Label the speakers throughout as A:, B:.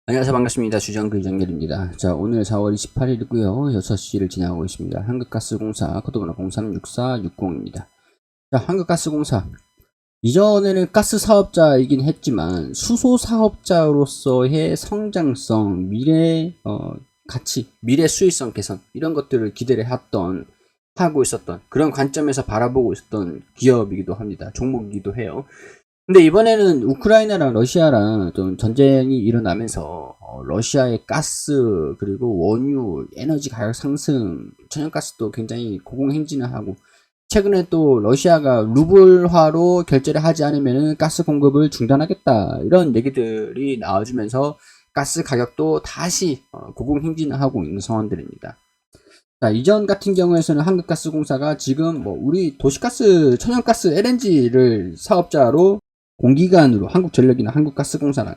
A: 안녕하세요. 반갑습니다. 주정글 정렬입니다. 자, 오늘 4월 28일이고요. 6시를 지나고 있습니다. 한국가스공사 코드번호 036460입니다. 자, 한국가스공사. 이전에는 가스 사업자이긴 했지만 수소 사업자로서의 성장성, 미래 가치, 미래 수익성 개선 이런 것들을 기대를 하고 있었던 그런 관점에서 바라보고 있었던 기업이기도 합니다. 종목이기도 해요. 근데 이번에는 우크라이나랑 러시아랑 좀 전쟁이 일어나면서 러시아의 가스 그리고 원유 에너지 가격 상승, 천연가스도 굉장히 고공행진을 하고, 최근에 또 러시아가 루블화로 결제를 하지 않으면 가스 공급을 중단하겠다 이런 얘기들이 나와주면서 가스 가격도 다시 고공행진을 하고 있는 상황들입니다. 자, 이전 같은 경우에서는 한국가스공사가 지금 우리 도시가스, 천연가스, LNG를 사업자로 공기관으로 한국전력이나 한국가스공사랑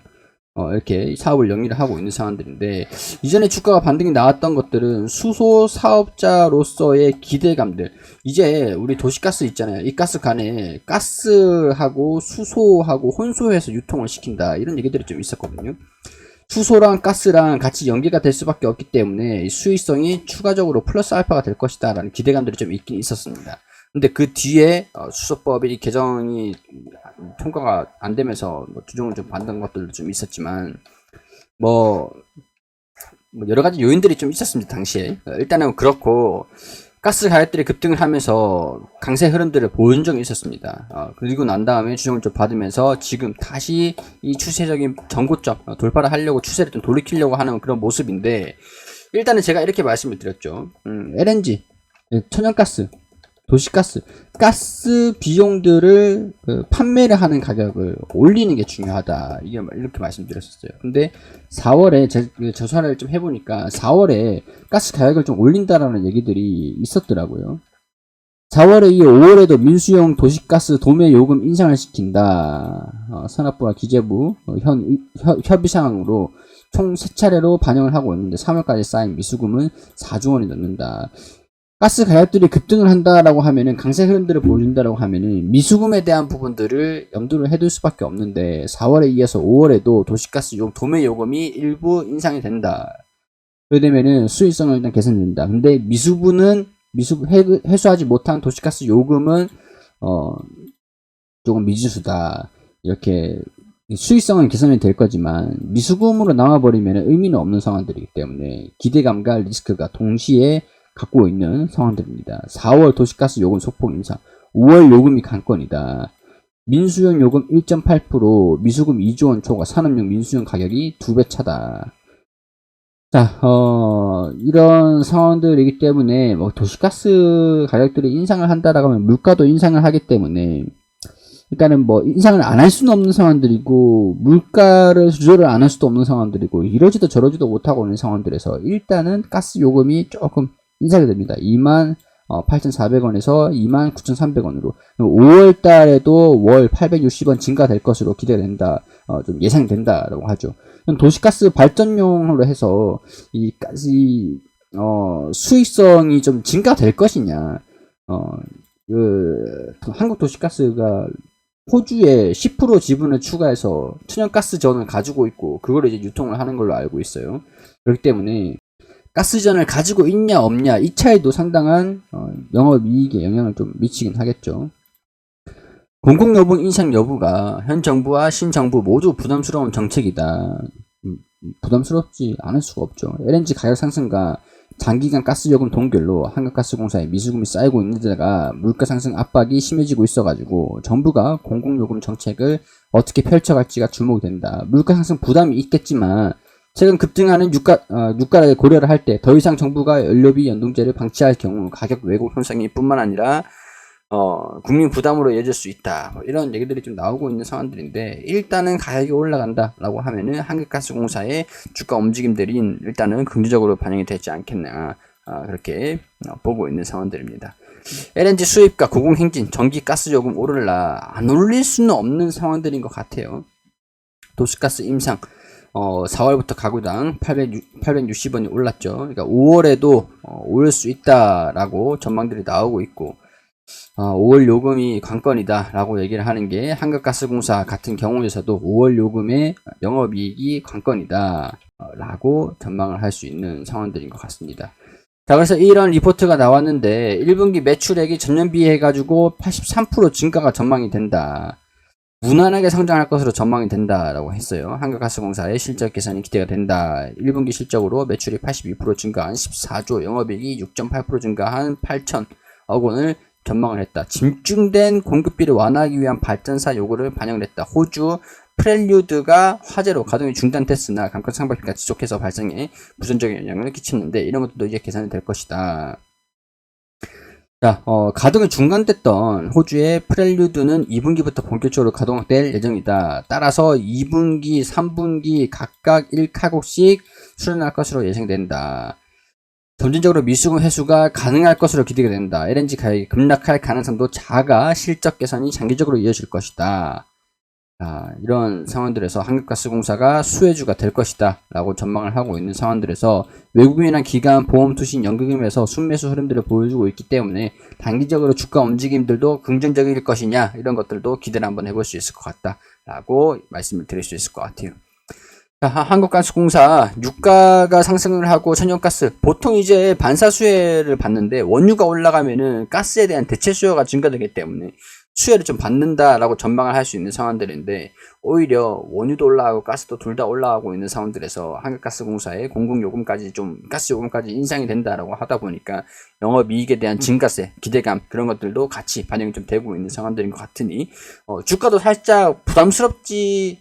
A: 이렇게 사업을 영위를 하고 있는 상황들인데, 이전에 주가가 반등이 나왔던 것들은 수소 사업자로서의 기대감들, 이제 우리 도시가스 있잖아요. 이 가스관에 가스하고 수소하고 혼소해서 유통을 시킨다 이런 얘기들이 좀 있었거든요. 수소랑 가스랑 같이 연계가 될 수밖에 없기 때문에 수익성이 추가적으로 플러스 알파가 될 것이다 라는 기대감들이 좀 있긴 있었습니다. 근데 그 뒤에 수소법이 개정이 통과가 안 되면서 주종을 좀 받는 것들도 좀 있었지만 여러 가지 요인들이 좀 있었습니다. 당시에. 일단은 그렇고, 가스 가격들이 급등을 하면서 강세 흐름들을 보여준 적이 있었습니다. 그리고 난 다음에 주종을 좀 받으면서 지금 다시 이 추세적인 전고점 돌파를 하려고 추세를 좀 돌이키려고 하는 그런 모습인데, 일단은 제가 이렇게 말씀을 드렸죠. LNG, 천연가스, 도시가스, 가스 비용들을 판매를 하는 가격을 올리는 게 중요하다. 이렇게 말씀드렸었어요. 근데 4월에 조사를 좀 해보니까 4월에 가스 가격을 좀 올린다라는 얘기들이 있었더라고요. 4월에 이어 5월에도 민수용 도시가스 도매 요금 인상을 시킨다. 산업부와 기재부 협의사항으로 총 3차례로 반영을 하고 있는데 3월까지 쌓인 미수금은 4조 원이 넘는다. 가스 가격들이 급등을 한다라고 하면은, 강세 흐름들을 보여준다라고 하면은 미수금에 대한 부분들을 염두를 해둘 수밖에 없는데, 4월에 이어서 5월에도 도시가스 도매 요금이 일부 인상이 된다. 그러게 되면은 수익성을 일단 개선된다. 근데 미수분 해소하지 못한 도시가스 요금은 조금 미지수다. 이렇게 수익성은 개선이 될 거지만 미수금으로 나와버리면 의미는 없는 상황들이기 때문에 기대감과 리스크가 동시에 갖고 있는 상황들입니다. 4월 도시가스 요금 소폭 인상, 5월 요금이 관건이다. 민수용 요금 1.8%, 미수금 2조 원 초과, 산업용 민수용 가격이 2배 차다. 자, 이런 상황들이기 때문에 도시가스 가격들이 인상을 한다라고 하면 물가도 인상을 하기 때문에, 일단은 인상을 안 할 수는 없는 상황들이고, 물가를 조절을 안 할 수도 없는 상황들이고, 이러지도 저러지도 못하고 있는 상황들에서 일단은 가스 요금이 조금 인상이 됩니다. 28,400원에서 29,300원으로 5월 달에도 월 860원 증가될 것으로 기대된다. 좀 예상된다라고 하죠. 도시가스 발전용으로 해서 수익성이 좀 증가될 것이냐. 한국 도시가스가 호주에 10% 지분을 추가해서 천연가스전을 가지고 있고, 그걸 이제 유통을 하는 걸로 알고 있어요. 그렇기 때문에 가스전을 가지고 있냐 없냐, 이 차이도 상당한 영업이익에 영향을 좀 미치긴 하겠죠. 공공요금 인상 여부가 현 정부와 신정부 모두 부담스러운 정책이다. 부담스럽지 않을 수가 없죠. LNG 가격 상승과 장기간 가스요금 동결로 한국가스공사의 미수금이 쌓이고 있는 데다가 물가 상승 압박이 심해지고 있어가지고 정부가 공공요금 정책을 어떻게 펼쳐갈지가 주목이 된다. 물가 상승 부담이 있겠지만 최근 급등하는 유가를 고려를 할 때 더 이상 정부가 연료비 연동제를 방치할 경우 가격 왜곡 현상이 뿐만 아니라 국민 부담으로 이어질 수 있다. 이런 얘기들이 좀 나오고 있는 상황들인데, 일단은 가격이 올라간다라고 하면은 한국가스공사의 주가 움직임들이 일단은 긍정적으로 반영이 되지 않겠나, 그렇게 보고 있는 상황들입니다. LNG 수입과 고공행진, 전기 가스 요금 오를라 안 올릴 수는 없는 상황들인 것 같아요. 도시가스 임상 4월부터 가구당 860원이 올랐죠. 그러니까 5월에도 오를 수 있다라고 전망들이 나오고 있고, 5월 요금이 관건이다 라고 얘기를 하는 게 한국가스공사 같은 경우에서도 5월 요금의 영업이익이 관건이다 라고 전망을 할 수 있는 상황들인 것 같습니다. 자, 그래서 이런 리포트가 나왔는데 1분기 매출액이 전년 비해 가지고 83% 증가가 전망이 된다. 무난하게 성장할 것으로 전망이 된다라고 했어요. 한국가스공사의 실적 개선이 기대가 된다. 1분기 실적으로 매출이 82% 증가한 14조, 영업이익이 6.8% 증가한 8천억 원을 전망을 했다. 집중된 공급비를 완화하기 위한 발전사 요구를 반영을 했다. 호주 프렐류드가 화재로 가동이 중단됐으나 감가 상반기가 지속해서 발생에 부정적인 영향을 끼쳤는데 이런 것도 이제 개선이 될 것이다. 자, 가동이 중단됐던 호주의 프렐류드는 2분기부터 본격적으로 가동될 예정이다. 따라서 2분기, 3분기 각각 1카국씩 수련할 것으로 예상된다. 점진적으로 미수금 회수가 가능할 것으로 기대가 된다. LNG 가격이 급락할 가능성도 작아 실적 개선이 장기적으로 이어질 것이다. 이런 상황들에서 한국가스공사가 수혜주가 될 것이다 라고 전망을 하고 있는 상황들에서 외국인이나 기관, 보험, 투신, 연금에서 순매수 흐름들을 보여주고 있기 때문에 단기적으로 주가 움직임들도 긍정적일 것이냐 이런 것들도 기대를 한번 해볼 수 있을 것 같다 라고 말씀을 드릴 수 있을 것 같아요. 자, 한국가스공사 유가가 상승을 하고 천연가스 보통 이제 반사수혜를 받는데 원유가 올라가면은 가스에 대한 대체 수요가 증가되기 때문에 수혜를 좀 받는다라고 전망을 할 수 있는 상황들인데 오히려 원유도 올라가고 가스도 둘 다 올라가고 있는 상황들에서 한국가스공사의 공공요금까지 좀 가스요금까지 인상이 된다라고 하다 보니까 영업이익에 대한 증가세 기대감 그런 것들도 같이 반영이 좀 되고 있는 상황들인 것 같으니 주가도 살짝 부담스럽지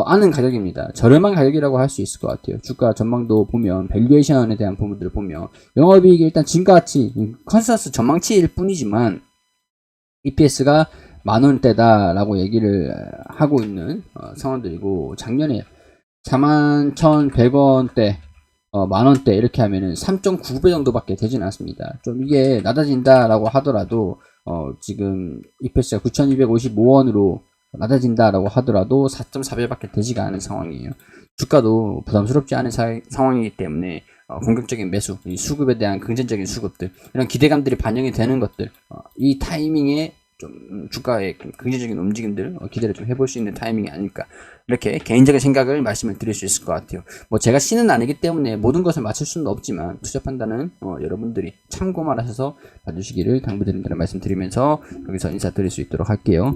A: 않은 가격입니다. 저렴한 가격이라고 할 수 있을 것 같아요. 주가 전망도 보면 밸류에이션에 대한 부분들을 보면 영업이익이 일단 증가치 컨센서스 전망치일 뿐이지만 EPS가 만원대다라고 얘기를 하고 있는 상황들이고 작년에 41,100원대 만원대 이렇게 하면은 3.9배 정도밖에 되진 않습니다. 좀 이게 낮아진다라고 하더라도 지금 EPS가 9,255원으로 낮아진다라고 하더라도 4.4배밖에 되지가 않은 상황이에요. 주가도 부담스럽지 않은 상황이기 때문에 공격적인 매수, 이 수급에 대한 긍정적인 수급들, 이런 기대감들이 반영이 되는 것들, 이 타이밍에 좀 주가의 긍정적인 움직임들 기대를 좀 해볼 수 있는 타이밍이 아닐까. 이렇게 개인적인 생각을 말씀을 드릴 수 있을 것 같아요. 뭐 제가 신은 아니기 때문에 모든 것을 맞출 수는 없지만 투자 판단은 여러분들이 참고만 하셔서 봐주시기를 당부드린다는 말씀 드리면서 여기서 인사드릴 수 있도록 할게요.